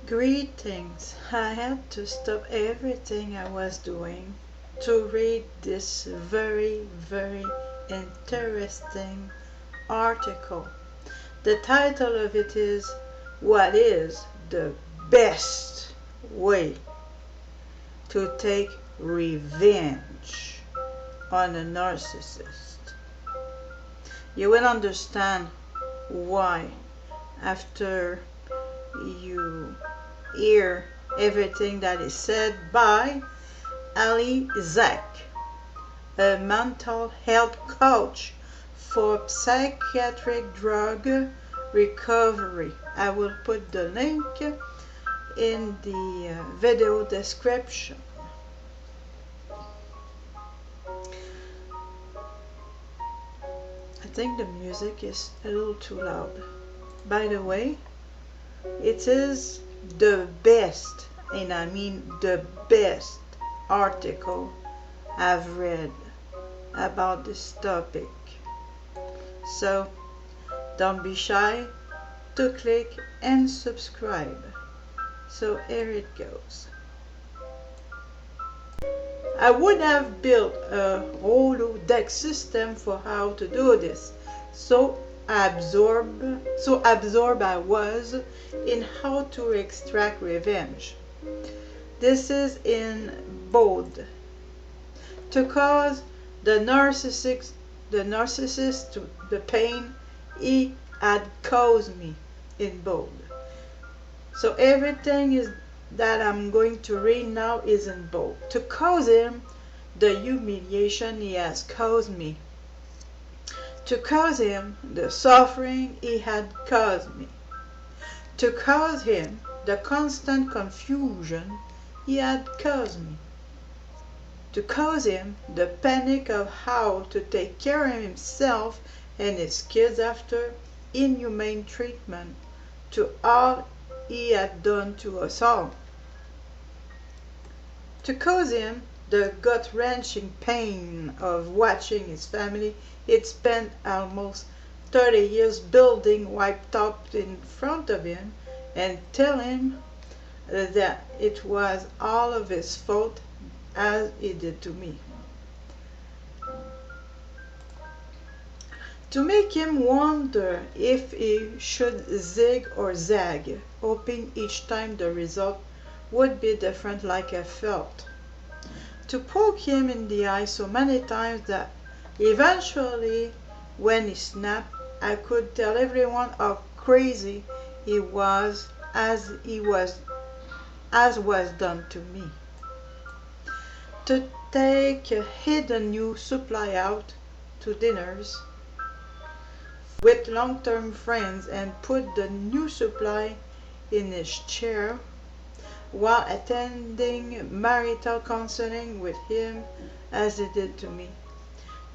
Greetings. I had to stop everything I was doing to read this very interesting article. The title of it is "What is the best way to take revenge on a narcissist?" You will understand why after you hear everything that is said by Zeck, a mental health coach for psychiatric drug recovery. I will put the link in the video description. I think the music is a little too loud. By the way, it is the best, and I mean the best article I've read about this topic. So don't be shy to click and subscribe. So here it goes. I would have built a holodeck system for how to do this. So absorbed I was in how to extract revenge. This is in bold. To cause the narcissist the pain he had caused me, in bold. So everything is that I'm going to read now is in bold. To cause him the humiliation he has caused me. To cause him the suffering he had caused me. To cause him the constant confusion he had caused me. To cause him the panic of how to take care of himself and his kids after inhumane treatment to all he had done to us all. To cause him the gut-wrenching pain of watching his family he'd spent almost 30 years building wiped out in front of him, and tell him that it was all of his fault, as he did to me. To make him wonder if he should zig or zag, hoping each time the result would be different like I felt. To poke him in the eye so many times that eventually, when he snapped, I could tell everyone how crazy he was, as was done to me. To take a hidden new supply out to dinners with long-term friends and put the new supply in his chair while attending marital counseling with him, as he did to me.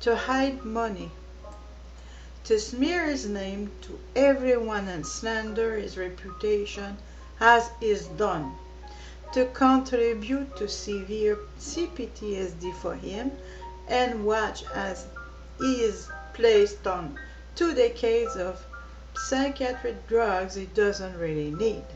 To hide money, to smear his name to everyone and slander his reputation as is done, to contribute to severe CPTSD for him and watch as he is placed on 2 decades of psychiatric drugs he doesn't really need.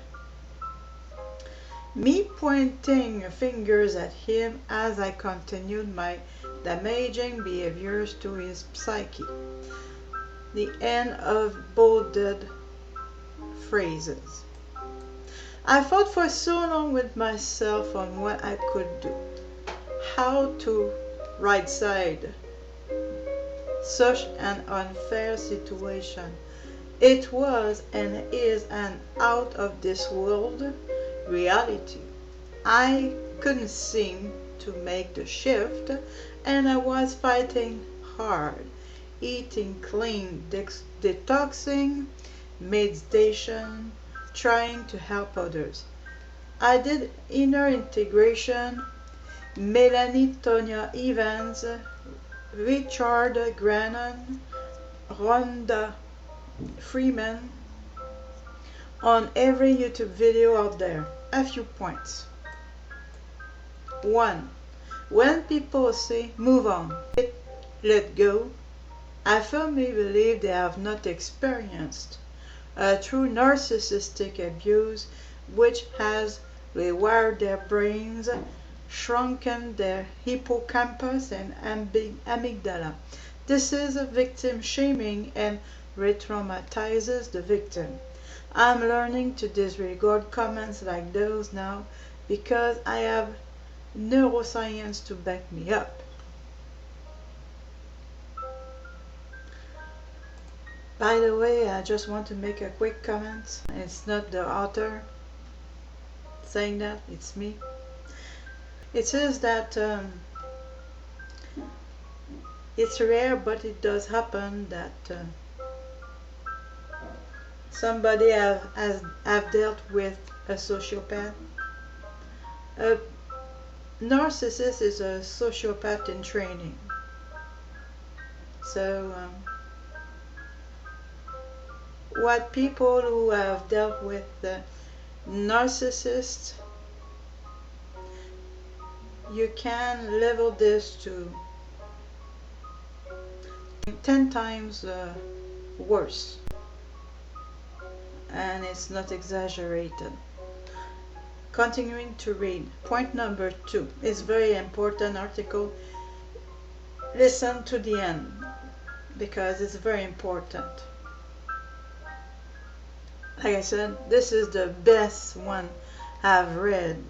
Me pointing fingers at him as I continued my damaging behaviors to his psyche. The end of bolded phrases. I fought for so long with myself on what I could do, how to right side such an unfair situation. It was and is an out of this world reality. I couldn't seem to make the shift, and I was fighting hard, eating clean, detoxing, meditation, trying to help others. I did inner integration, Melanie Tonya Evans, Richard Grannon, Rhonda Freeman, on every YouTube video out there. A few points. 1. When people say move on, let go, I firmly believe they have not experienced true narcissistic abuse which has rewired their brains, shrunken their hippocampus and amygdala. This is a victim shaming and re-traumatizes the victim. I'm learning to disregard comments like those now because I have neuroscience to back me up. By the way, I just want to make a quick comment. It's not the author saying that, it's me. It says that it's rare, but it does happen that somebody have dealt with a sociopath. A narcissist is a sociopath in training. So what people who have dealt with narcissists, you can level this to 10 times worse, and it's not exaggerated. Continuing to read. Point number 2 is very important article. Listen to the end because it's very important. Like I said, this is the best one I've read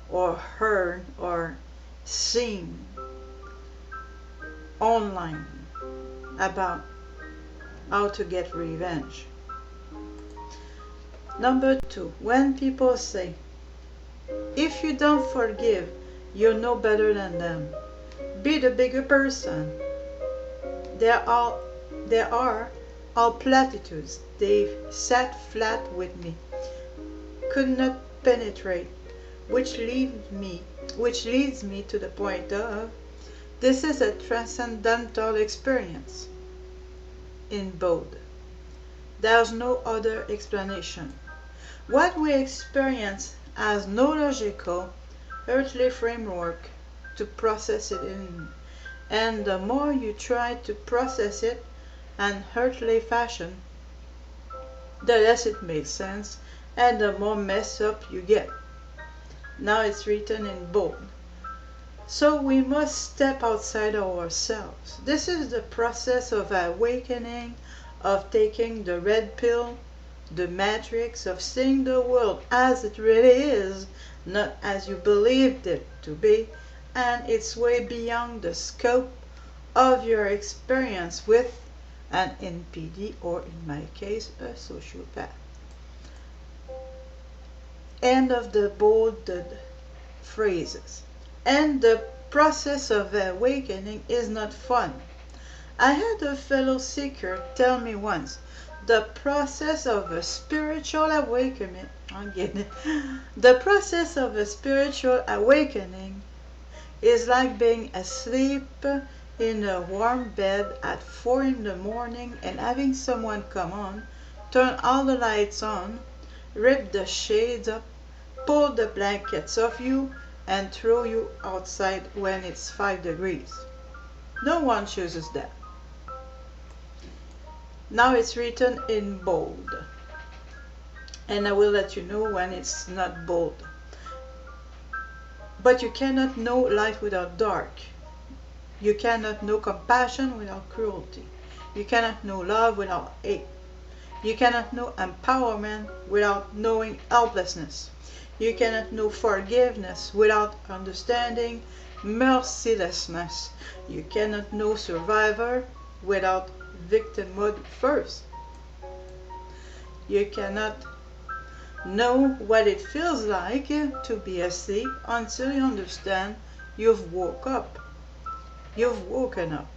or heard or seen online about how to get revenge. Number 2, when people say, if you don't forgive, you're no better than them. Be the bigger person. There are all platitudes. They've sat flat with me, could not penetrate, which leads me to the point of, this is a transcendental experience. In bold. There's no other explanation. What we experience has no logical, earthly framework to process it in, and the more you try to process it in earthly fashion, the less it makes sense and the more messed up you get. Now it's written in bold. So we must step outside ourselves. This is the process of awakening, of taking the red pill, the matrix, of seeing the world as it really is, not as you believed it to be, and it's way beyond the scope of your experience with an NPD, or in my case, a sociopath. End of the bolded phrases. And the process of awakening is not fun. I had a fellow seeker tell me once, the process of a spiritual awakening, the process of a spiritual awakening is like being asleep in a warm bed at 4 in the morning and having someone come on, turn all the lights on, rip the shades up, pull the blankets off you, and throw you outside when it's 5 degrees. No one chooses that. Now it's written in bold, and I will let you know when it's not bold. But you cannot know life without dark. You cannot know compassion without cruelty. You cannot know love without hate. You cannot know empowerment without knowing helplessness. You cannot know forgiveness without understanding mercilessness. You cannot know survivor without victimhood first. You cannot know what it feels like to be asleep until you understand you've woke up. You've woken up.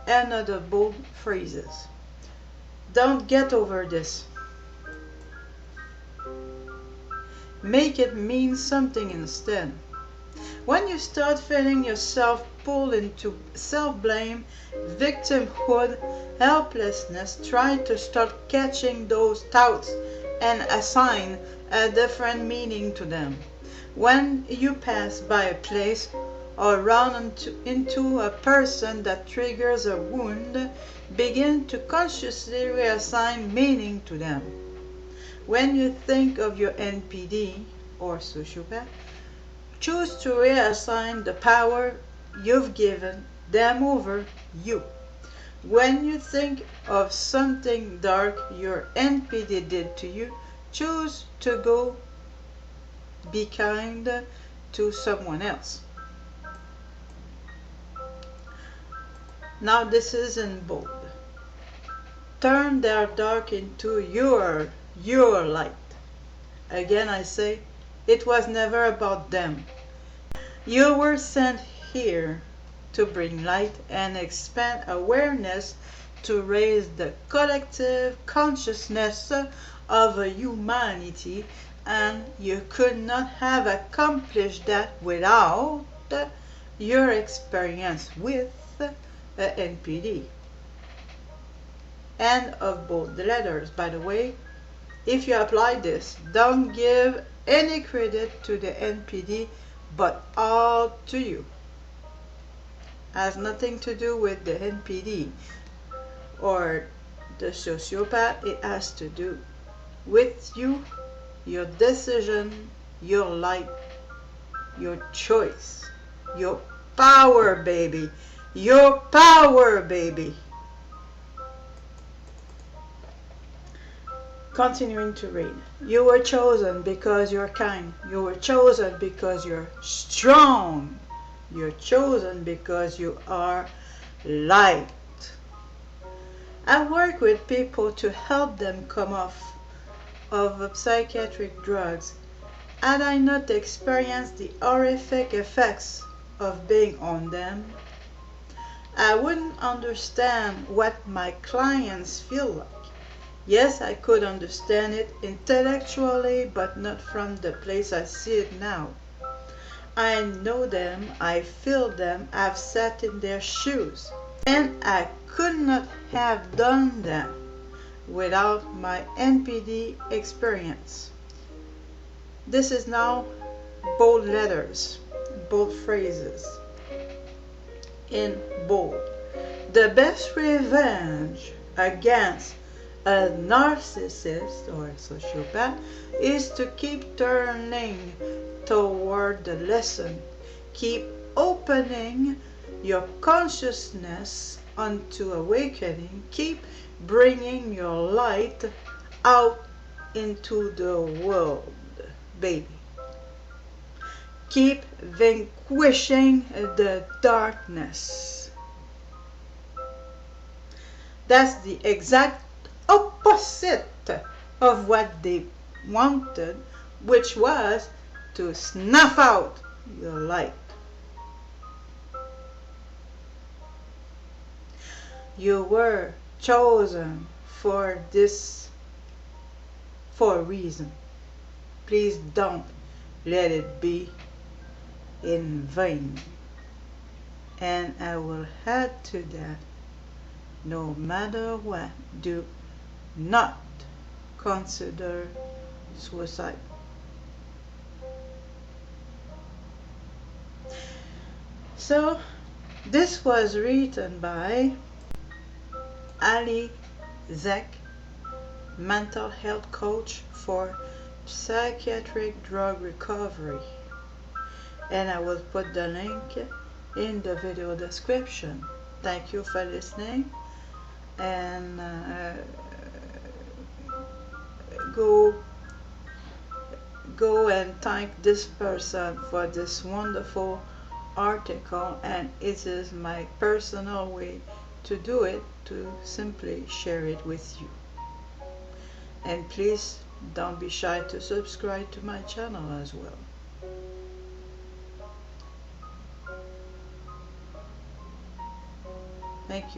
Another bold phrases. Don't get over this. Make it mean something instead. When you start feeling yourself pulled into self-blame, victimhood, helplessness, try to start catching those thoughts and assign a different meaning to them. When you pass by a place or run into a person that triggers a wound, begin to consciously reassign meaning to them. When you think of your NPD or sociopath, choose to reassign the power you've given them over you. When you think of something dark your NPD did to you, choose to go be kind to someone else. Now this is in bold. Turn their dark into your light. Again I say, it was never about them. You were sent here to bring light and expand awareness to raise the collective consciousness of humanity, and you could not have accomplished that without your experience with NPD. End of both the letters. By the way, if you apply this, don't give any credit to the NPD, but all to you. Has nothing to do with the NPD or the sociopath. It has to do with you, your decision, your light, your choice, your power, baby. Your power, baby. Continuing to read. You were chosen because you're kind. You were chosen because you're strong. You're chosen because you are light. I work with people to help them come off of psychiatric drugs. Had I not experienced the horrific effects of being on them, I wouldn't understand what my clients feel like. Yes, I could understand it intellectually, but not from the place I see it now. I know them, I feel them, I've sat in their shoes, and I could not have done that without my NPD experience. This is now bold letters, bold phrases. In bold. The best revenge against a narcissist or a sociopath is to keep turning toward the lesson. Keep opening your consciousness unto awakening. Keep bringing your light out into the world, baby. Keep vanquishing the darkness. That's the exact opposite of what they wanted, which was to snuff out your light. You were chosen for this, for a reason. Please don't let it be in vain. And I will add to that, no matter what, do not consider suicide. So this was written by Zeck, mental health coach for psychiatric drug recovery, and I will put the link in the video description. Thank you for listening, and go and thank this person for this wonderful article, and it is my personal way to do it, to simply share it with you. And please don't be shy to subscribe to my channel as well. Thank you.